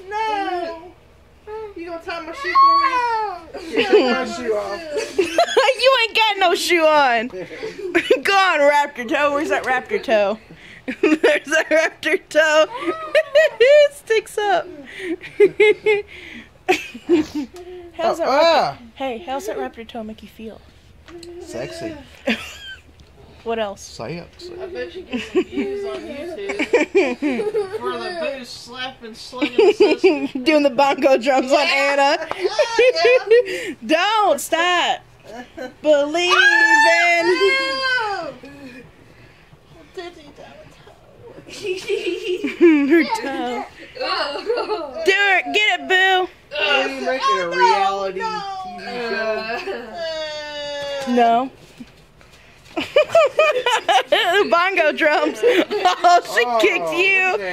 No. You gonna tie my shoe for me? Yeah, take my shoe off. You ain't got no shoe on. Go on, raptor toe. Where's that raptor toe? There's that raptor toe. It sticks up. How's that Hey, how's that raptor toe make you feel? Sexy. What else? Sex. I bet you get some views on YouTube for the boo slapping, slinging sister. Doing the bongo drums on Anna. Don't stop. Believe in. Her toe. Do it. Get it, boo. Are you making a reality TV show? No. The bongo drums. Oh, she kicked you. Look, at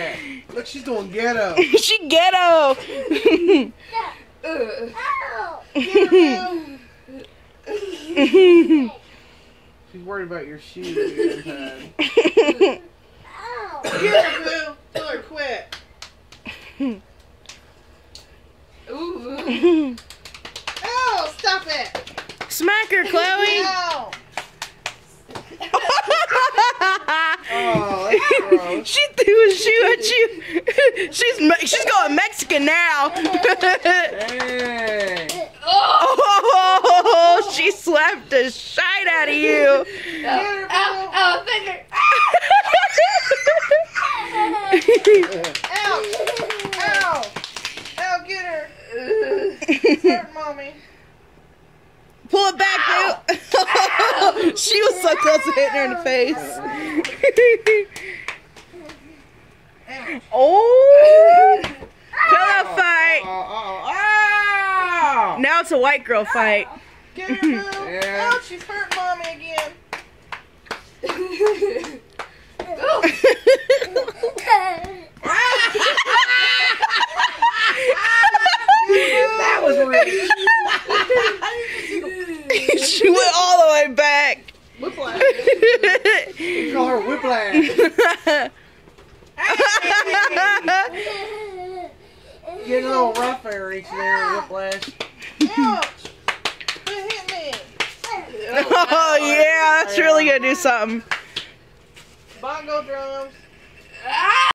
that. Look, she's doing ghetto. She ghetto. She's worried about your shoes. Again, Get her, boo. Tell her quit. Ooh. Oh, stop it. Smack her, Chloe. No. Oh, that's gross. She threw a shoe at you. She's going Mexican now. Dang. Oh, she slapped the shite out of you. Ow, finger. Ow. Ow. Ow, get her. It's hurting, mommy. Pull it back, boo. She was so close to hitting her in the face. Oh, pillow fight. Oh. Now it's a white girl fight. Get her, boo. Yeah. Oh, she's hurting mommy again. That was weird. She went all the way back. Whiplash. You call her whiplash. Get a little rough there, each there, whiplash. Ouch. Quit hitting me. Oh yeah, that's really gonna do something. Bongo drums. Ah!